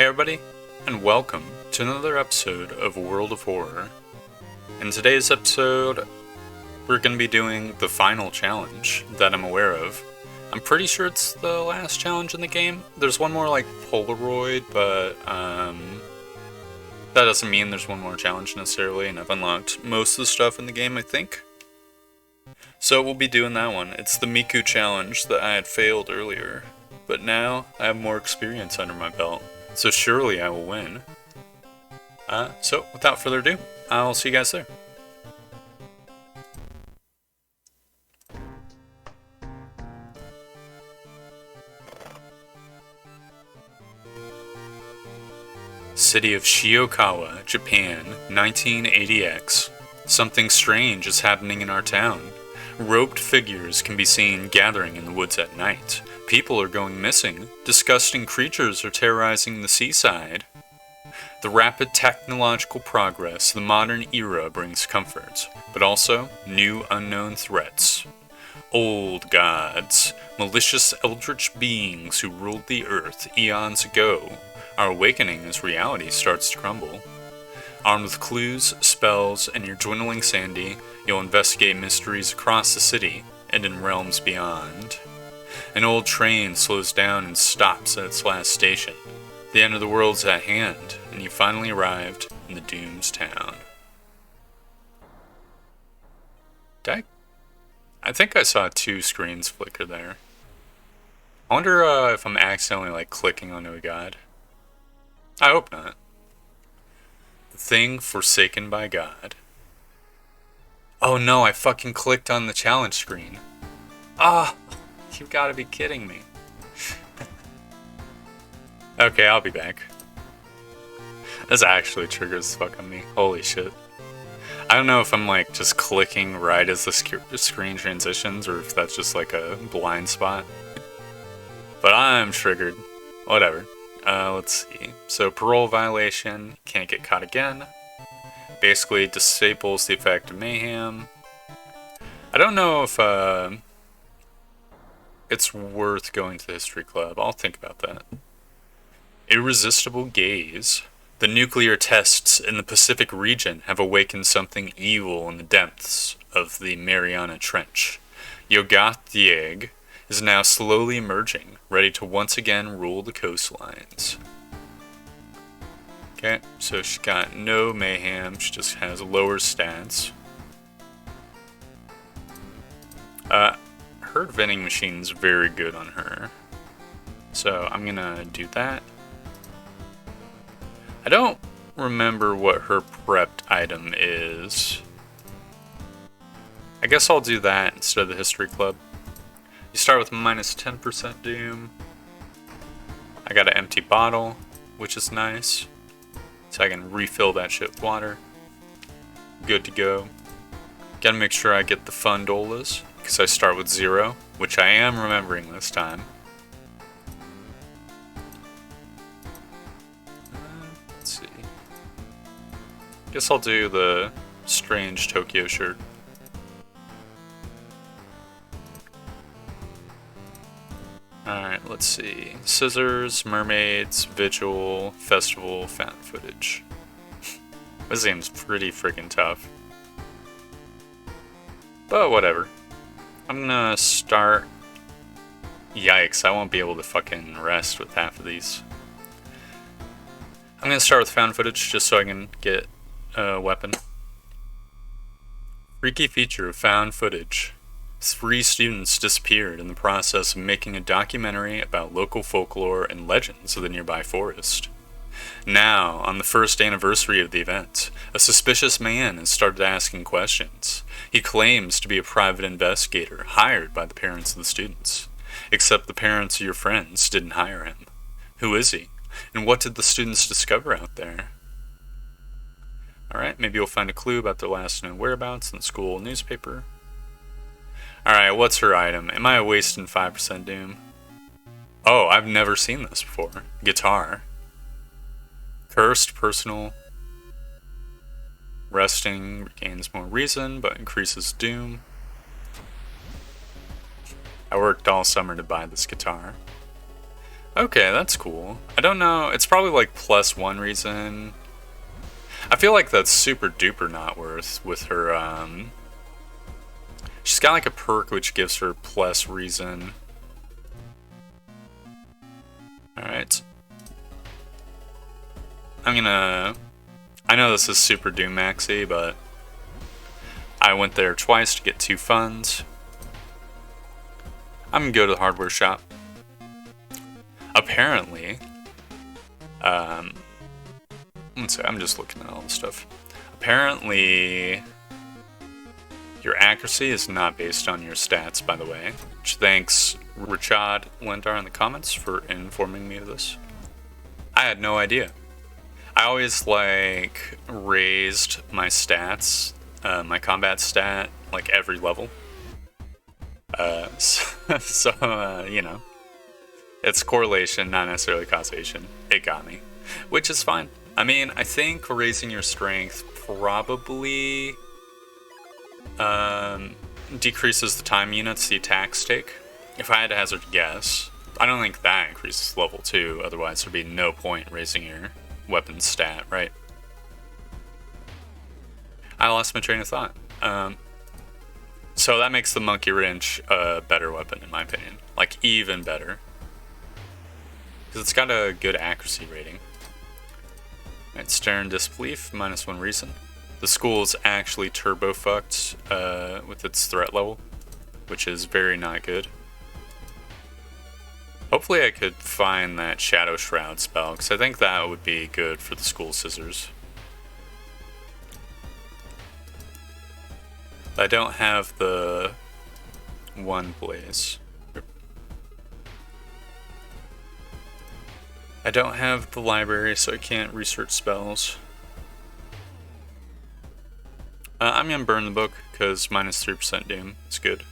Hey everybody, and welcome to another episode of World of Horror. In today's episode, we're going to be doing the final challenge that I'm aware of. I'm pretty sure it's the last challenge in the game. There's one more like Polaroid, but that doesn't mean there's one more challenge necessarily, and I've unlocked most of the stuff in the game, I think. So we'll be doing that one. It's the Miku challenge that I had failed earlier, but now I have more experience under my belt, so surely I will win. So without further ado, I'll see you guys there. City of Shiokawa, Japan, 1980X. Something strange is happening in our town. Roped figures can be seen gathering in the woods at night. People are going missing. Disgusting creatures are terrorizing the seaside. The rapid technological progress of the modern era brings comfort, but also new unknown threats. Old gods, malicious eldritch beings who ruled the earth eons ago, are awakening as reality starts to crumble. Armed with clues, spells, and your dwindling sanity, you'll investigate mysteries across the city and in realms beyond. An old train slows down and stops at its last station. The end of the world's at hand, and you finally arrived in the Doom's town. I think I saw two screens flicker there. I wonder if I'm accidentally clicking onto a god. I hope not. The thing forsaken by God. Oh no, I fucking clicked on the challenge screen. Ah, you've got to be kidding me. Okay, I'll be back. This actually triggers the fuck on me. Holy shit. I don't know if I'm just clicking right as the screen transitions or if that's just a blind spot. But I'm triggered. Whatever. Let's see. So parole violation, can't get caught again. Basically disables the effect of mayhem. I don't know if it's worth going to the history club. I'll think about that. Irresistible gaze. The nuclear tests in the Pacific region have awakened something evil in the depths of the Mariana Trench. Yogath the egg is now slowly emerging, ready to once again rule the coastlines. Okay, so she's got no mayhem, she just has lower stats. Her vending machine's very good on her. So I'm gonna do that. I don't remember what her prepped item is. I guess I'll do that instead of the history club. You start with minus 10% doom. I got an empty bottle, which is nice. So I can refill that shit with water. Good to go. Gotta make sure I get the fundolas, because I start with 0, which I am remembering this time. Let's see. Guess I'll do the strange Tokyo shirt. Alright, let's see. Scissors, Mermaids, Vigil, Festival, found footage. This seems pretty freaking tough. But whatever. I'm gonna start... Yikes, I won't be able to fucking rest with half of these. I'm gonna start with found footage just so I can get a weapon. Freaky feature of found footage. 3 students disappeared in the process of making a documentary about local folklore and legends of the nearby forest. Now, on the first anniversary of the event, a suspicious man has started asking questions. He claims to be a private investigator hired by the parents of the students. Except the parents of your friends didn't hire him. Who is he? And what did the students discover out there? Alright, maybe you'll find a clue about their last known whereabouts in the school newspaper. Alright, what's her item? Am I wasting 5% doom? Oh, I've never seen this before. Guitar. Cursed, personal. Resting regains more reason, but increases doom. I worked all summer to buy this guitar. Okay, that's cool. I don't know. It's probably like +1 reason. I feel like that's super duper not worth with her. She's got like a perk which gives her plus reason. Alright. I know this is super Doom Maxi, but I went there twice to get 2 funds. I'm gonna go to the hardware shop. Apparently, let's see, I'm just looking at all this stuff. Apparently, your accuracy is not based on your stats, by the way. Which thanks Richard Lendar in the comments for informing me of this. I had no idea. I always like raised my stats, my combat stat, like every level. You know, it's correlation, not necessarily causation. It got me, which is fine. I mean, I think raising your strength probably decreases the time units the attacks take. If I had to hazard a guess, I don't think that increases level 2, otherwise there'd be no point raising your weapon stat, right? I lost my train of thought. So that makes the Monkey Wrench a better weapon, in my opinion. Like, even better. Because it's got a good accuracy rating. Alright, Stare in Disbelief, -1 reason. The school is actually turbo fucked with its threat level, which is very not good. Hopefully I could find that Shadow Shroud spell, because I think that would be good for the school scissors. I don't have the one blaze. I don't have the library, so I can't research spells. I'm gonna burn the book, because -3% doom is good.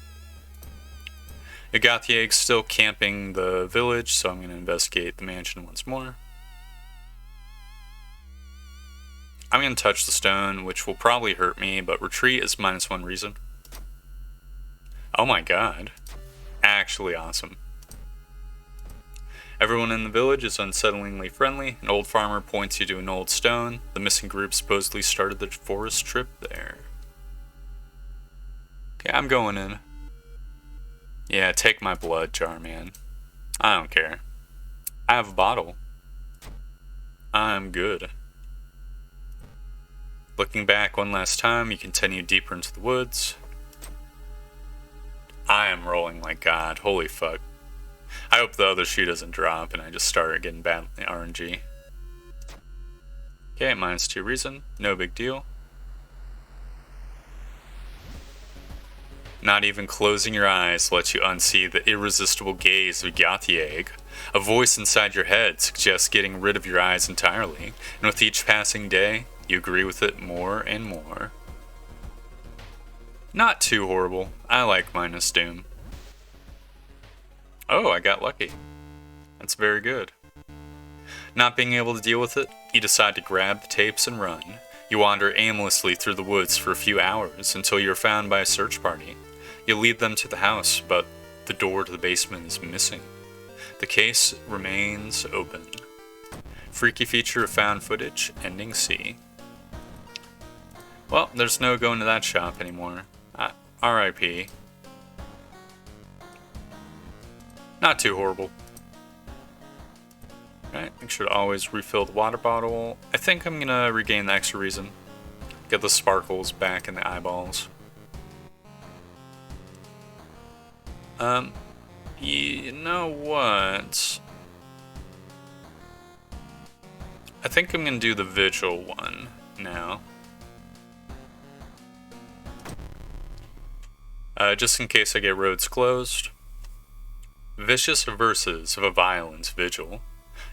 Igathieg's still camping the village, so I'm gonna investigate the mansion once more. I'm gonna touch the stone, which will probably hurt me, but retreat is -1 reason. Oh my god. Actually awesome. Everyone in the village is unsettlingly friendly. An old farmer points you to an old stone. The missing group supposedly started the forest trip there. Okay, I'm going in. Yeah, take my blood jar, man. I don't care. I have a bottle. I'm good. Looking back one last time, you continue deeper into the woods. I am rolling like God. Holy fuck. I hope the other shoe doesn't drop and I just start getting bad RNG. Okay, -2 reason. No big deal. Not even closing your eyes lets you unsee the irresistible gaze of Igathieg. A voice inside your head suggests getting rid of your eyes entirely, and with each passing day, you agree with it more and more. Not too horrible. I like -doom. Oh, I got lucky. That's very good. Not being able to deal with it, you decide to grab the tapes and run. You wander aimlessly through the woods for a few hours until you're found by a search party. You lead them to the house, but the door to the basement is missing. The case remains open. Freaky feature of found footage, ending C. Well, there's no going to that shop anymore. R.I.P. Not too horrible. Alright, make sure to always refill the water bottle. I think I'm gonna regain the extra reason. Get the sparkles back in the eyeballs. You know what? I think I'm gonna do the Vigil one now. Just in case I get roads closed. Vicious verses of a violent vigil.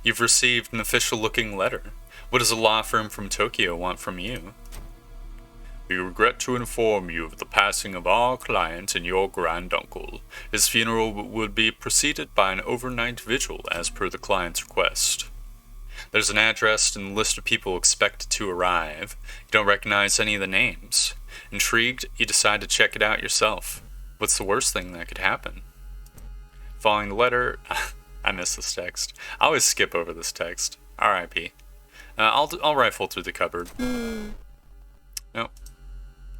You've received an official-looking letter. What does a law firm from Tokyo want from you? We regret to inform you of the passing of our client and your granduncle. His funeral would be preceded by an overnight vigil as per the client's request. There's an address and a list of people expected to arrive. You don't recognize any of the names. Intrigued, you decide to check it out yourself. What's the worst thing that could happen? Following the letter, I miss this text. I always skip over this text. R.I.P. I'll rifle through the cupboard. Nope.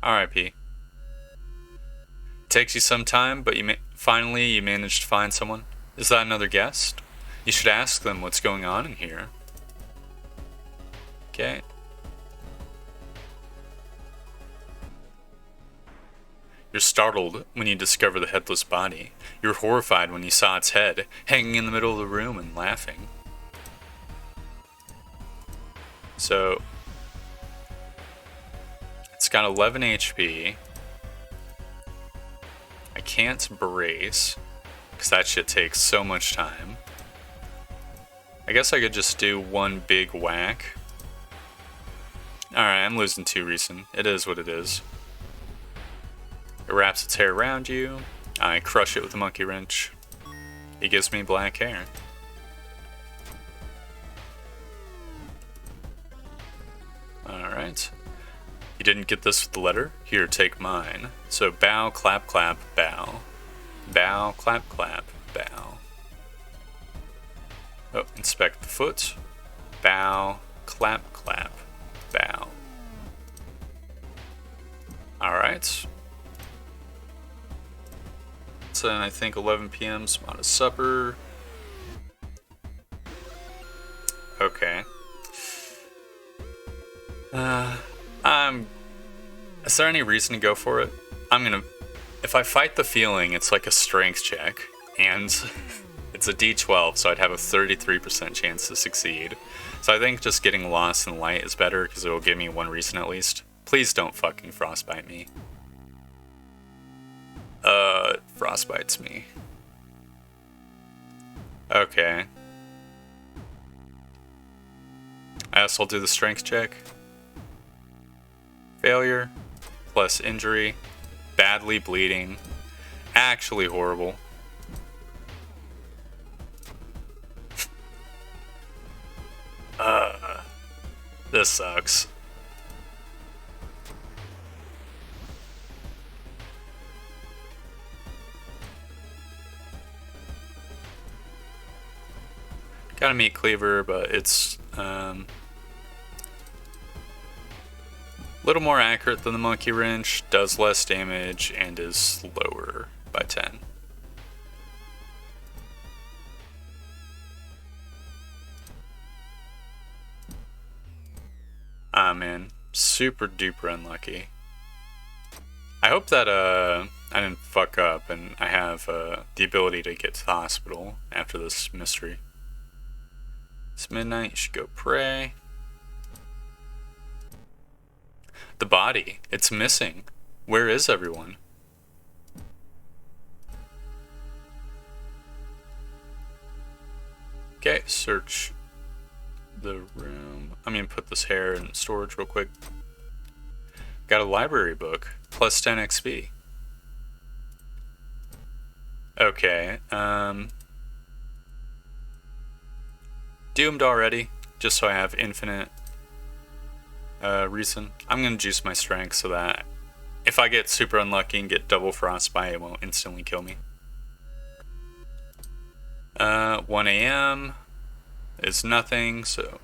R.I.P. Takes you some time, but finally you managed to find someone. Is that another guest? You should ask them what's going on in here. Okay. You're startled when you discover the headless body. You're horrified when you saw its head hanging in the middle of the room and laughing. So, it's got 11 HP. I can't brace, because that shit takes so much time. I guess I could just do one big whack. Alright, I'm losing 2 reason. It is what it is. It wraps its hair around you. I crush it with a monkey wrench. It gives me black hair. Alright. You didn't get this with the letter? Here, take mine. So bow, clap, clap, bow. Bow, clap, clap, bow. Oh, inspect the foot. Bow, clap, clap, bow. Alright. So I think 11 p.m. spot of supper. Okay. Is there any reason to go for it? If I fight the feeling, it's like a strength check, and it's a D12, so I'd have a 33% chance to succeed. So I think just getting lost in light is better, because it will give me 1 reason at least. Please don't fucking frostbite me. It frostbites me. Okay. I guess I'll do the strength check. Failure, plus injury, badly bleeding, actually horrible. This sucks. Got a meat cleaver, but it's a little more accurate than the monkey wrench, does less damage, and is slower by 10. Ah man, super duper unlucky. I hope that I didn't fuck up and I have the ability to get to the hospital after this mystery. It's midnight, you should go pray. The body, it's missing. Where is everyone? Okay, search the room. I'm gonna put this hair in storage real quick. Got a library book, plus 10 XP. Okay, doomed already, just so I have infinite reason. I'm gonna juice my strength so that if I get super unlucky and get double frostbite, it won't instantly kill me. 1 a.m. is nothing, so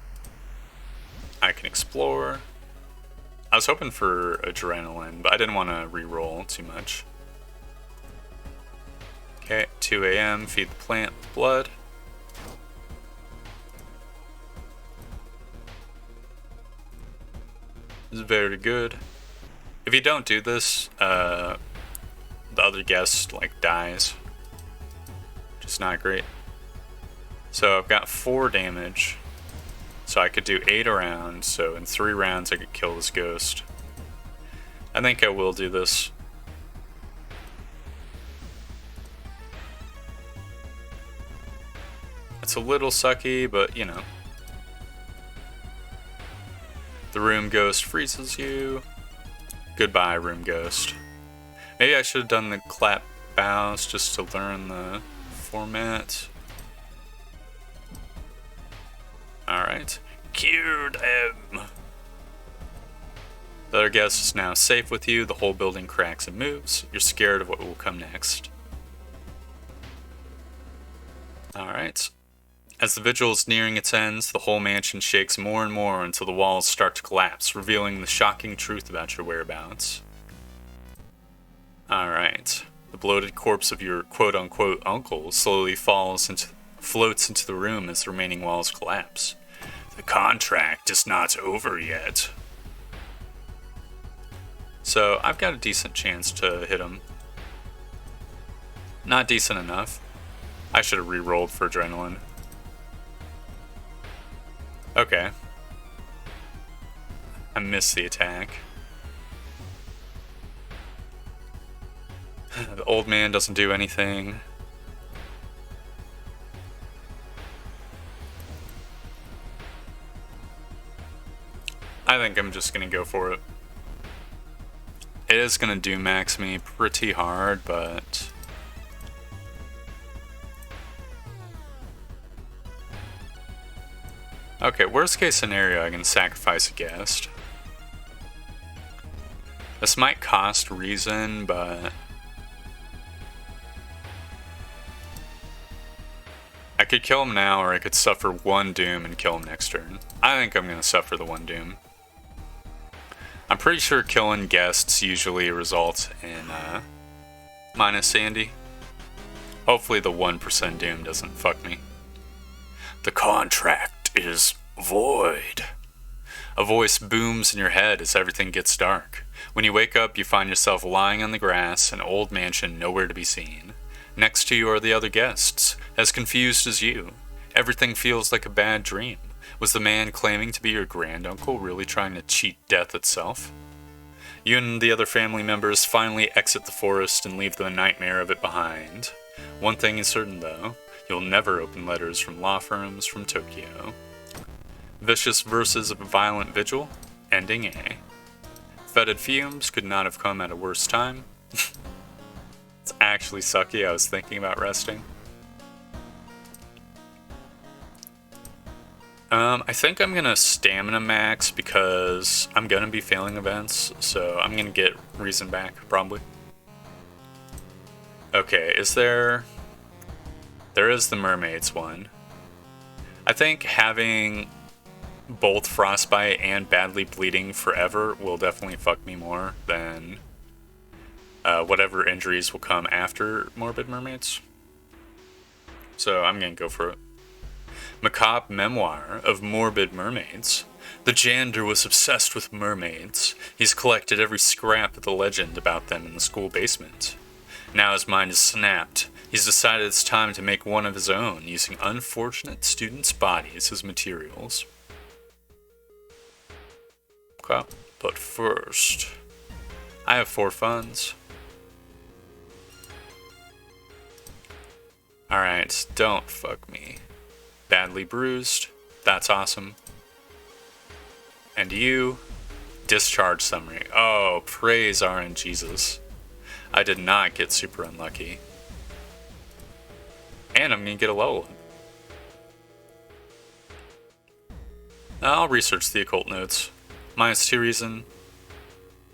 I can explore. I was hoping for adrenaline, but I didn't want to re-roll too much. Okay, 2 a.m. feed the plant with blood. This is very good. If you don't do this, the other guest like dies, which is not great. So I've got 4 damage, so I could do 8 around. So in 3 rounds, I could kill this ghost. I think I will do this. It's a little sucky, but you know. The room ghost freezes you. Goodbye, room ghost. Maybe I should have done the clap bows just to learn the format. Alright. Cured him! The other guest is now safe with you. The whole building cracks and moves. You're scared of what will come next. Alright. As the vigil is nearing its ends, the whole mansion shakes more and more until the walls start to collapse, revealing the shocking truth about your whereabouts. Alright. The bloated corpse of your quote-unquote uncle slowly floats into the room as the remaining walls collapse. The contract is not over yet. So, I've got a decent chance to hit him. Not decent enough. I should have re-rolled for adrenaline. Okay. I missed the attack. The old man doesn't do anything. I think I'm just gonna go for it. It is gonna do max me pretty hard, but... Okay, worst case scenario, I can sacrifice a guest. This might cost reason, but... I could kill him now, or I could suffer one doom and kill him next turn. I think I'm gonna suffer the one doom. I'm pretty sure killing guests usually results in, minus Sandy. Hopefully the 1% doom doesn't fuck me. The contract is void. A voice booms in your head as everything gets dark. When you wake up, you find yourself lying on the grass, an old mansion nowhere to be seen. Next to you are the other guests, as confused as you. Everything feels like a bad dream. Was the man claiming to be your granduncle really trying to cheat death itself? You and the other family members finally exit the forest and leave the nightmare of it behind. One thing is certain though, you'll never open letters from law firms from Tokyo. Vicious verses of a violent vigil, ending A. Fetid fumes could not have come at a worse time. It's actually sucky, I was thinking about resting. I think I'm gonna stamina max because I'm gonna be failing events, so I'm gonna get reason back, probably. Okay, there is the Mermaids one. I think having both Frostbite and badly bleeding forever will definitely fuck me more than whatever injuries will come after Morbid Mermaids. So I'm gonna go for it. Macabre Memoir of Morbid Mermaids. The janitor was obsessed with mermaids. He's collected every scrap of the legend about them in the school basement. Now his mind is snapped. He's decided it's time to make one of his own, using unfortunate students' bodies as materials. Okay, but first, I have 4 funds. Alright, don't fuck me. Badly bruised. That's awesome. And you, discharge summary. Oh, praise RNGesus. I did not get super unlucky. And I'm gonna get a level up. I'll research the occult notes. -2 reason,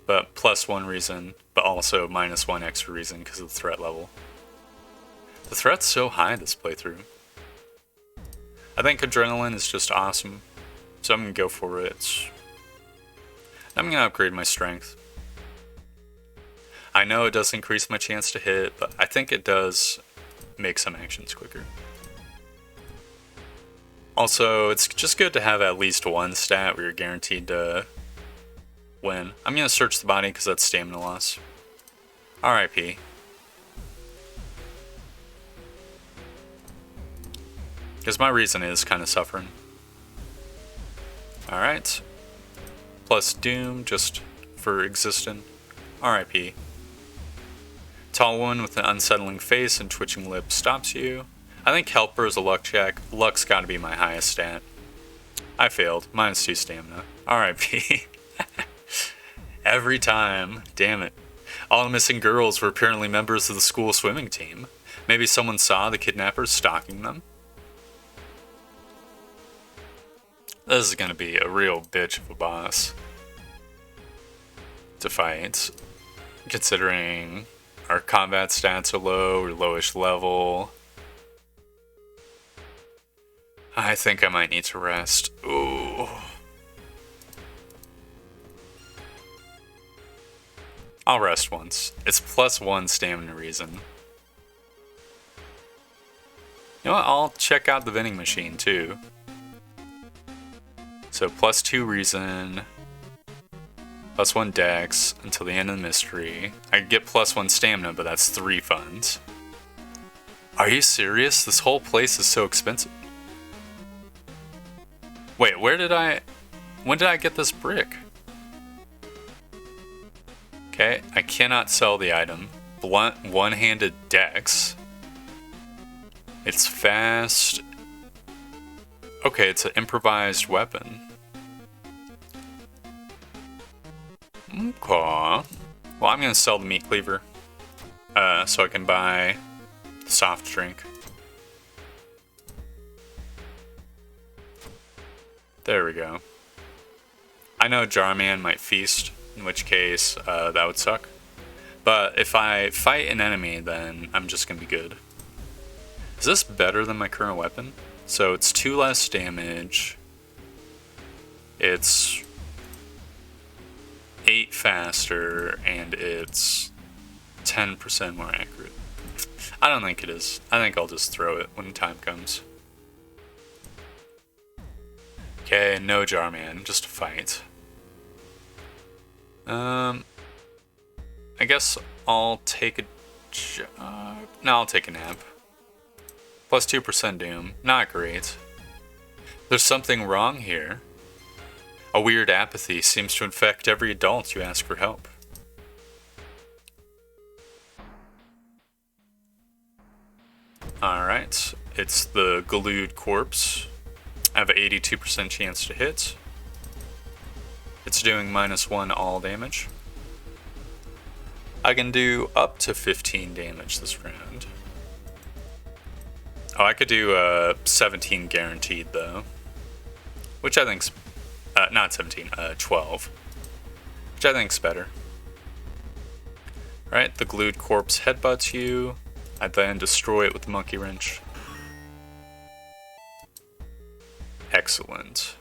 but +1 reason, but also -1 extra reason because of the threat level. The threat's so high this playthrough. I think adrenaline is just awesome, so I'm gonna go for it. I'm gonna upgrade my strength. I know it does increase my chance to hit, but I think it does make some actions quicker. Also, it's just good to have at least one stat where you're guaranteed to win. I'm gonna search the body because that's stamina loss. RIP. Because my reason is kind of suffering. Alright. Plus Doom, just for existing. RIP. Tall one with an unsettling face and twitching lips stops you. I think Helper is a luck check. Luck's gotta be my highest stat. I failed. -2 stamina. RIP. Every time. Damn it. All the missing girls were apparently members of the school swimming team. Maybe someone saw the kidnappers stalking them? This is gonna be a real bitch of a boss to fight, considering our combat stats are low, we're lowish level. I think I might need to rest. Ooh. I'll rest once. It's +1 stamina reason. You know what? I'll check out the vending machine too. So +2 reason, +1 dex until the end of the mystery. I get +1 stamina, but that's 3 funds. Are you serious? This whole place is so expensive. Wait, when did I get this brick? Okay, I cannot sell the item. Blunt one-handed dex. It's fast. Okay, it's an improvised weapon. Okay. Well, I'm gonna sell the meat cleaver. So I can buy the soft drink. There we go. I know Jarman might feast, in which case that would suck. But if I fight an enemy, then I'm just gonna be good. Is this better than my current weapon? So it's 2 less damage. It's 8 faster, and it's 10% more accurate. I don't think it is. I think I'll just throw it when the time comes. Okay, no Jarman, just a fight. I guess I'll take a job. No, I'll take a nap. +2% doom. Not great. There's something wrong here. A weird apathy seems to infect every adult you ask for help. Alright, it's the glued corpse. I have an 82% chance to hit. It's doing -1 all damage. I can do up to 15 damage this round. Oh, I could do 17 guaranteed though. Which I think's, not 17, 12. Which I think's better. Right, the glued corpse headbutts you. I then destroy it with the monkey wrench. Excellent.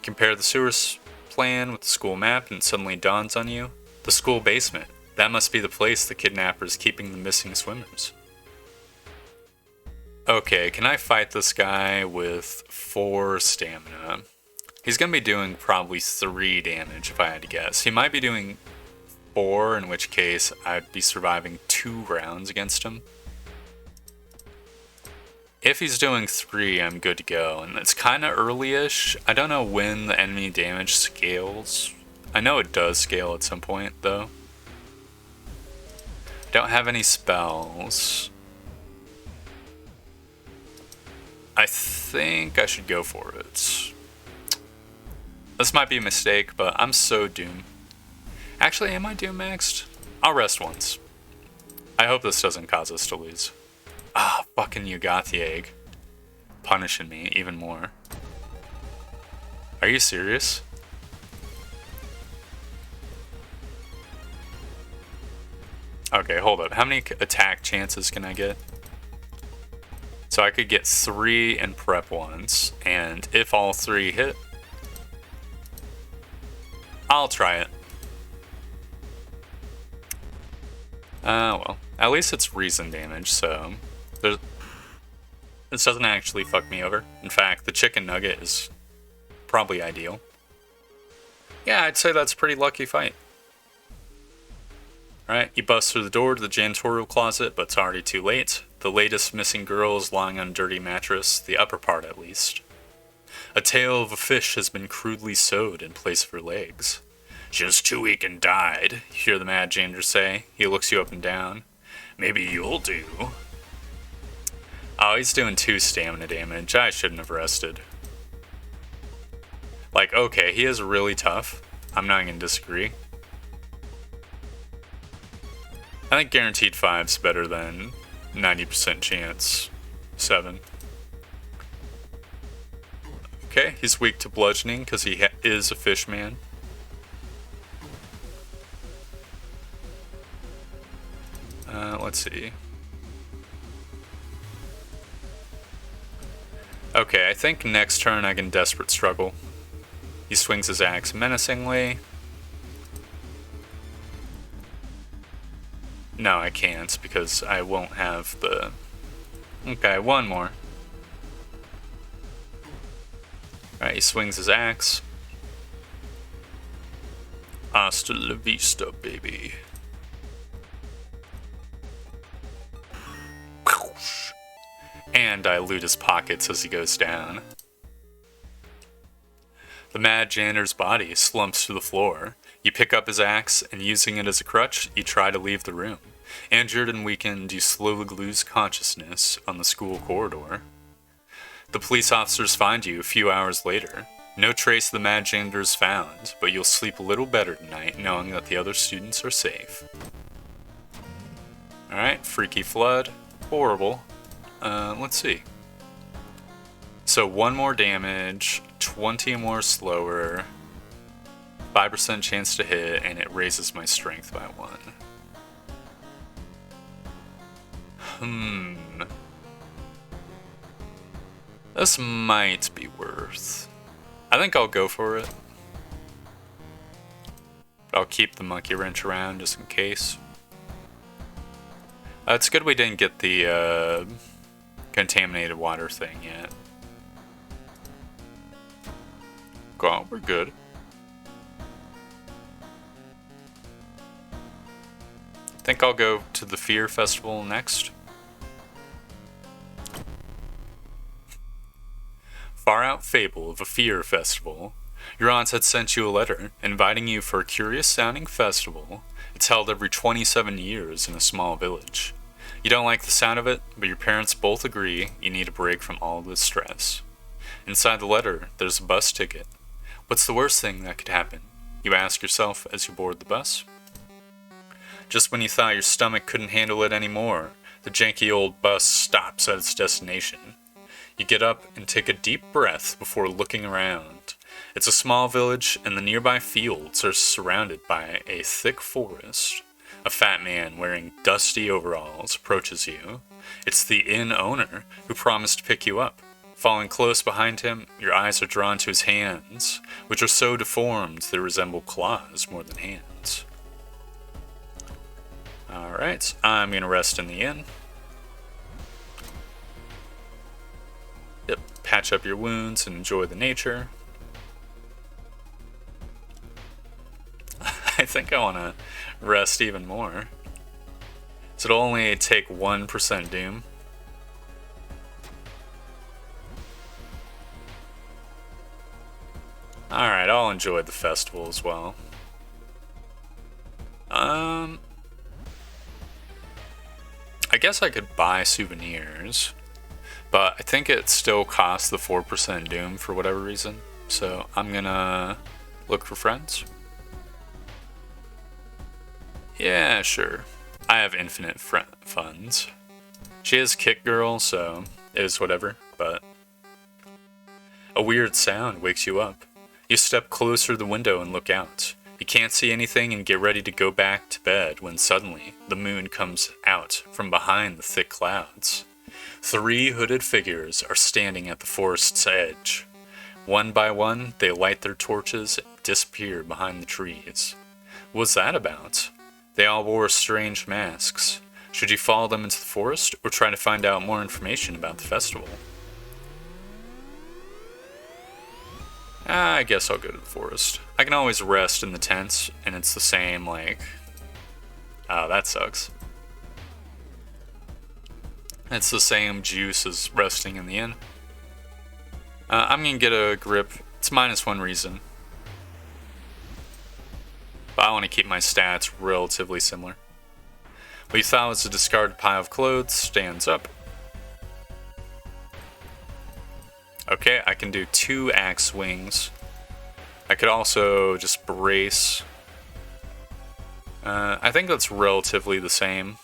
Compare the sewers plan with the school map and it suddenly dawns on you. The school basement. That must be the place the kidnapper's keeping the missing swimmers. Okay, can I fight this guy with 4 stamina? He's gonna be doing probably 3 damage if I had to guess. He might be doing 4, in which case I'd be surviving 2 rounds against him. If he's doing 3, I'm good to go, and it's kind of early-ish. I don't know when the enemy damage scales. I know it does scale at some point, though. Don't have any spells. I think I should go for it. This might be a mistake, but I'm so doomed. Actually, am I doom maxed? I'll rest once. I hope this doesn't cause us to lose. Ah, fucking you got the egg. Punishing me even more. Are you serious? Okay, hold up. How many attack chances can I get? So I could get 3 and prep ones, and if all 3 hit, I'll try it. Well, at least it's reason damage, so this doesn't actually fuck me over. In fact, the chicken nugget is probably ideal. Yeah, I'd say that's a pretty lucky fight. Alright, you bust through the door to the janitorial closet, but it's already too late. The latest missing girl is lying on a dirty mattress, the upper part at least. A tail of a fish has been crudely sewed in place of her legs. Just too weak and died, you hear the mad janitor say. He looks you up and down. Maybe you'll do. Oh, he's doing 2 stamina damage. I shouldn't have rested. Like, okay, he is really tough. I'm not gonna disagree. I think guaranteed 5's better than 90% chance 7. Okay, he's weak to bludgeoning because he is a fish man. Let's see. Okay, I think next turn I can Desperate Struggle. He swings his axe menacingly. No, I can't, because I won't have the... Okay, one more. Alright, he swings his axe. Hasta la vista, baby. And I loot his pockets as he goes down. The mad janitor's body slumps to the floor. You pick up his axe, and using it as a crutch, you try to leave the room. Injured and weakened, you slowly lose consciousness on the school corridor. The police officers find you a few hours later. No trace of the mad janitor is found, but you'll sleep a little better tonight knowing that the other students are safe. Alright, Freaky Flood. Horrible. Let's see. So 1 more damage, 20 more slower, 5% chance to hit, and it raises my strength by 1. This might be worth. I think I'll go for it. But I'll keep the monkey wrench around just in case. It's good we didn't get the contaminated water thing yet. Oh, we're good. Think I'll go to the Fear Festival next. Far out fable of a fear festival. Your aunts had sent you a letter inviting you for a curious-sounding festival. It's held every 27 years in a small village. You don't like the sound of it, but your parents both agree you need a break from all the stress. Inside the letter, there's a bus ticket. What's the worst thing that could happen? You ask yourself as you board the bus. Just when you thought your stomach couldn't handle it anymore, the janky old bus stops at its destination. You get up and take a deep breath before looking around. It's a small village, and the nearby fields are surrounded by a thick forest. A fat man wearing dusty overalls approaches you. It's the inn owner who promised to pick you up. Following close behind him, your eyes are drawn to his hands, which are so deformed they resemble claws more than hands. Alright, I'm gonna rest in the inn. Yep, patch up your wounds and enjoy the nature. I think I want to rest even more. So it'll only take 1% doom. Alright, I'll enjoy the festival as well. I guess I could buy souvenirs, but I think it still costs the 4% doom for whatever reason. So I'm gonna look for friends. Yeah, sure. I have infinite funds. She is Kick Girl, so it is whatever, but... A weird sound wakes you up. You step closer to the window and look out. You can't see anything and get ready to go back to bed when suddenly the moon comes out from behind the thick clouds. 3 hooded figures are standing at the forest's edge. One by one, they light their torches and disappear behind the trees. What's that about? They all wore strange masks. Should you follow them into the forest or try to find out more information about the festival? I guess I'll go to the forest. I can always rest in the tents, and it's the same, like... Oh, that sucks. It's the same juice as resting in the inn. I'm gonna get a grip. It's -1 reason. But I want to keep my stats relatively similar. What you thought was a discarded pile of clothes stands up. Okay, I can do 2 axe swings. I could also just brace. I think that's relatively the same.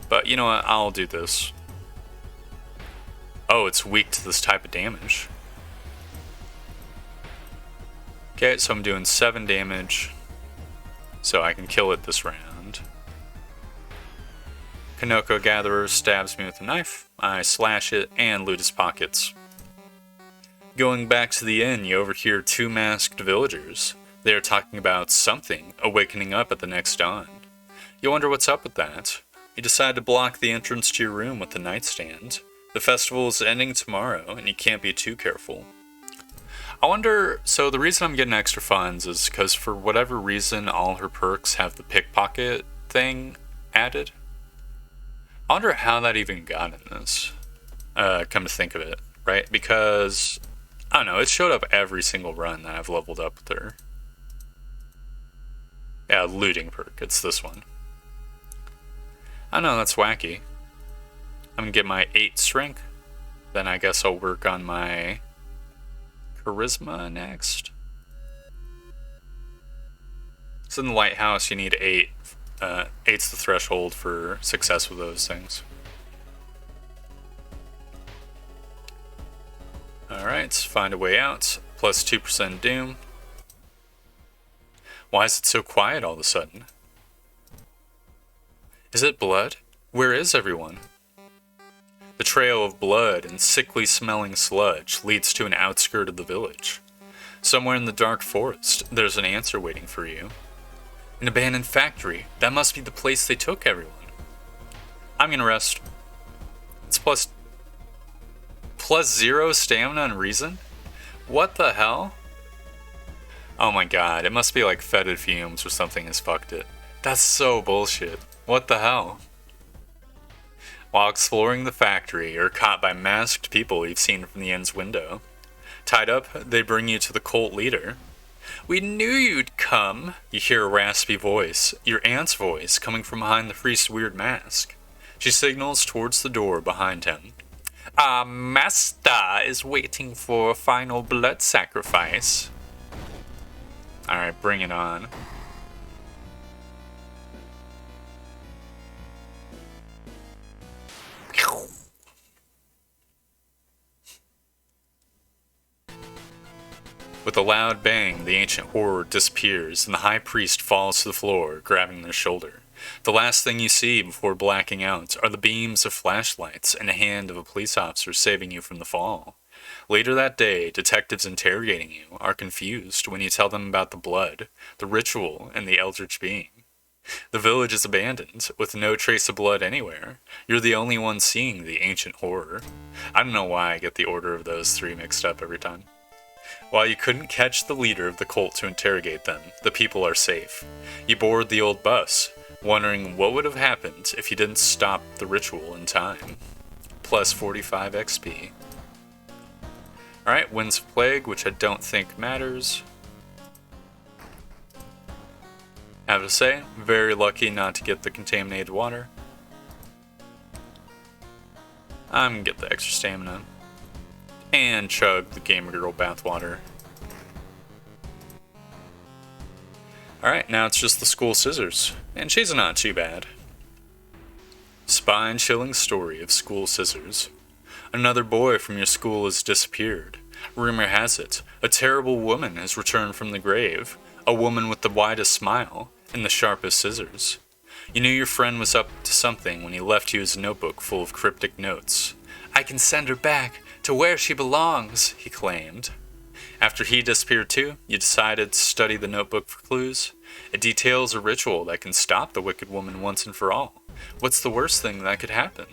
But you know what, I'll do this. Oh, it's weak to this type of damage. Okay, so I'm doing 7 damage. So I can kill it this round. Kanoko Gatherer stabs me with a knife. I slash it and loot his pockets. Going back to the inn, you overhear two masked villagers. They are talking about something awakening up at the next dawn. You wonder what's up with that. You decide to block the entrance to your room with a nightstand. The festival is ending tomorrow, and you can't be too careful. I wonder, so the reason I'm getting extra funds is because for whatever reason, all her perks have the pickpocket thing added. I wonder how that even got in this, come to think of it, right? Because, I don't know, it showed up every single run that I've leveled up with her. Yeah, looting perk, it's this one. I know, that's wacky. I'm gonna get my 8 strength. Then I guess I'll work on my charisma next. So in the lighthouse, you need 8. 8's the threshold for success with those things. Alright, find a way out. Plus 2% doom. Why is it so quiet all of a sudden? Is it blood? Where is everyone? The trail of blood and sickly smelling sludge leads to an outskirt of the village. Somewhere in the dark forest, there's an answer waiting for you. An abandoned factory. That must be the place they took everyone. I'm gonna rest. It's plus 0 stamina and reason? What the hell? Oh my god, it must be like fetid fumes or something has fucked it. That's so bullshit. What the hell? While exploring the factory, you're caught by masked people you've seen from the inn's window. Tied up, they bring you to the cult leader. We knew you'd come, you hear a raspy voice, your aunt's voice, coming from behind the priest's weird mask. She signals towards the door behind him. Our master is waiting for a final blood sacrifice. Alright, bring it on. With a loud bang, the ancient horror disappears, and the high priest falls to the floor, grabbing their shoulder. The last thing you see before blacking out are the beams of flashlights and a hand of a police officer saving you from the fall. Later that day, detectives interrogating you are confused when you tell them about the blood, the ritual, and the eldritch being. The village is abandoned, with no trace of blood anywhere. You're the only one seeing the ancient horror. I don't know why I get the order of those 3 mixed up every time. While you couldn't catch the leader of the cult to interrogate them, the people are safe. You board the old bus, wondering what would have happened if you didn't stop the ritual in time. Plus 45 XP. Alright, Winds of Plague, which I don't think matters. I have to say, very lucky not to get the contaminated water. I'm gonna get the extra stamina. And chug the Gamer Girl bathwater. Alright, now it's just the school scissors. And she's not too bad. Spine-chilling story of school scissors. Another boy from your school has disappeared. Rumor has it, a terrible woman has returned from the grave. A woman with the widest smile and the sharpest scissors. You knew your friend was up to something when he left you his notebook full of cryptic notes. I can send her back to where she belongs, he claimed. After he disappeared too, you decided to study the notebook for clues. It details a ritual that can stop the wicked woman once and for all. What's the worst thing that could happen?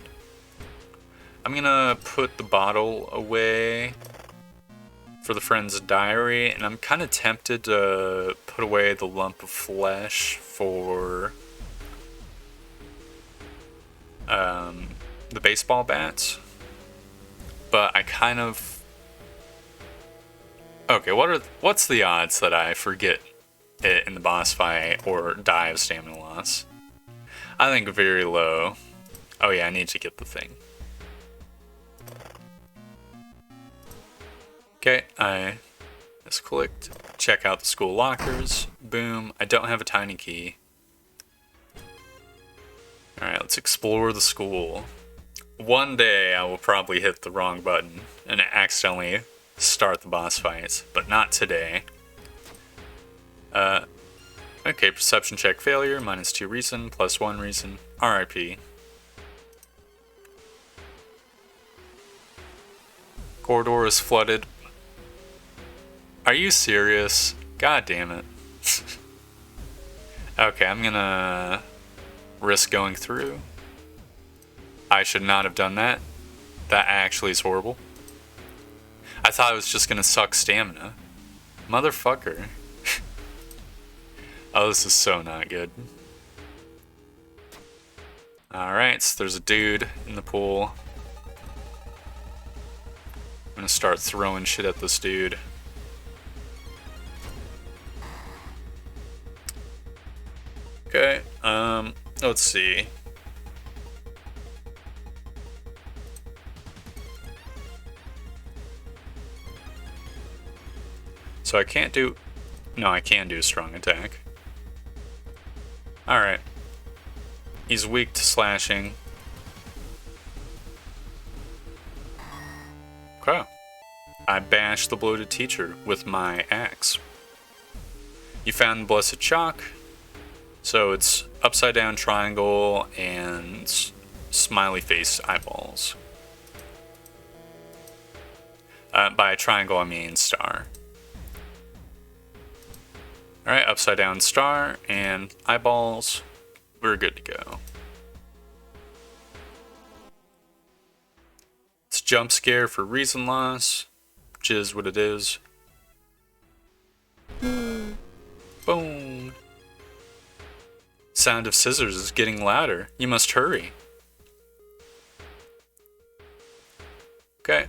I'm gonna put the bottle away for the friend's diary, and I'm kind of tempted to put away the lump of flesh for the baseball bats. But I kind of... Okay, what's the odds that I forget it in the boss fight or die of stamina loss? I think very low. Oh yeah, I need to get the thing. Okay, I just clicked. Check out the school lockers. Boom. I don't have a tiny key. Alright, let's explore the school. One day I will probably hit the wrong button and accidentally start the boss fights, but not today. Okay, perception check failure, -2 reason, +1 reason, RIP. Corridor is flooded. Are you serious? God damn it. Okay, I'm gonna risk going through. I should not have done that. That actually is horrible. I thought it was just gonna suck stamina. Motherfucker. Oh, this is so not good. Alright, so there's a dude in the pool. I'm gonna start throwing shit at this dude. Okay, let's see. So I can't do... No, I can do a strong attack. Alright. He's weak to slashing. Okay. I bashed the bloated teacher with my axe. You found the blessed chalk. So it's upside down triangle and smiley face eyeballs. By triangle I mean star. Alright, upside down star and eyeballs. We're good to go. It's jump scare for reason loss, which is what it is. Boom. Sound of scissors is getting louder. You must hurry. Okay.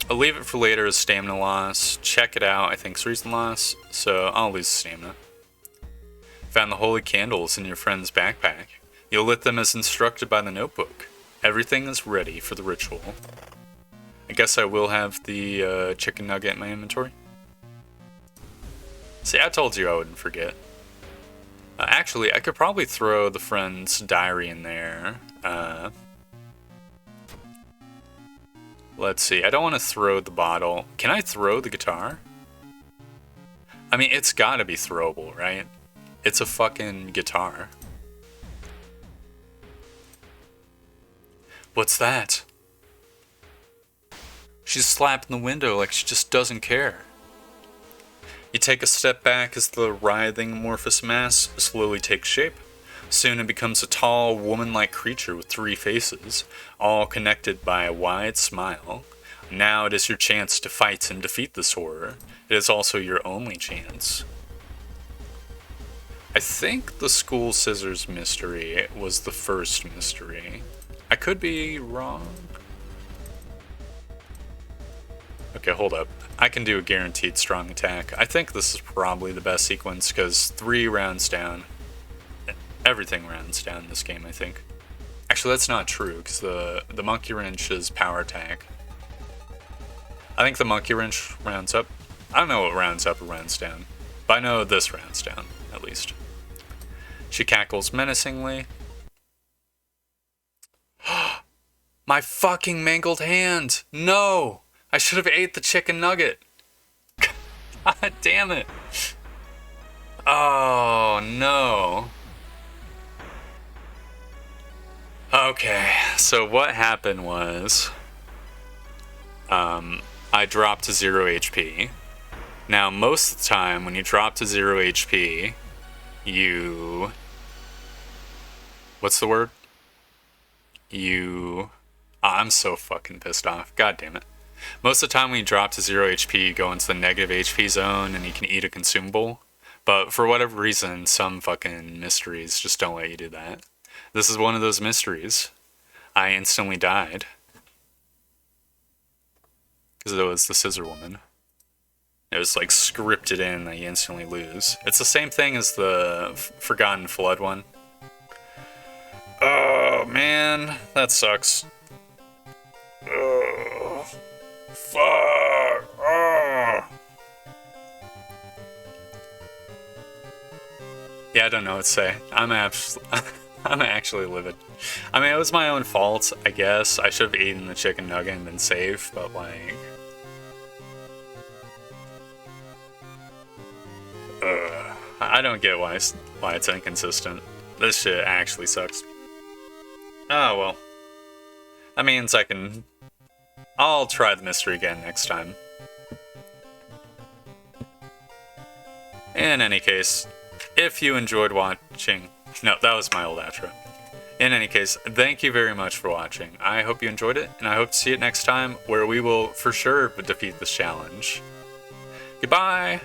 I'll leave it for later as stamina loss. Check it out, I think it's reason loss, so I'll lose stamina. Found the holy candles in your friend's backpack. You'll lit them as instructed by the notebook. Everything is ready for the ritual. I guess I will have the chicken nugget in my inventory. See, I told you I wouldn't forget. Actually, I could probably throw the friend's diary in there. Let's see, I don't want to throw the bottle. Can I throw the guitar? I mean, it's gotta be throwable, right? It's a fucking guitar. What's that? She's slapping the window like she just doesn't care. You take a step back as the writhing amorphous mass slowly takes shape. Soon it becomes a tall, woman-like creature with 3 faces, all connected by a wide smile. Now it is your chance to fight and defeat this horror. It is also your only chance. I think the school scissors mystery was the first mystery. I could be wrong. Okay, hold up. I can do a guaranteed strong attack. I think this is probably the best sequence because 3 rounds down. Everything rounds down in this game, I think. Actually, that's not true because the monkey wrench is power attack. I think the monkey wrench rounds up. I don't know what rounds up or rounds down, but I know this rounds down, at least. She cackles menacingly. My fucking mangled hand! No! I should have ate the chicken nugget. God damn it. Oh, no. Okay, so what happened was... I dropped to 0 HP. Now, most of the time, when you drop to 0 HP, you... What's the word? You... I'm so fucking pissed off. God damn it. Most of the time when you drop to 0 HP, you go into the negative HP zone and you can eat a consumable. But for whatever reason, some fucking mysteries just don't let you do that. This is one of those mysteries. I instantly died. Because it was the scissor woman. It was like scripted in that you instantly lose. It's the same thing as the Forgotten Flood one. Oh man, that sucks. Oh, fuck. Oh. Yeah, I don't know what to say. I'm actually livid. I mean, it was my own fault, I guess. I should have eaten the chicken nugget and been safe, but like... I don't get why it's inconsistent. This shit actually sucks. Oh, well. That means I'll I'll try the mystery again next time. In any case, if you enjoyed watching... No, that was my old outro. In any case, thank you very much for watching. I hope you enjoyed it, and I hope to see it next time, where we will for sure defeat this challenge. Goodbye!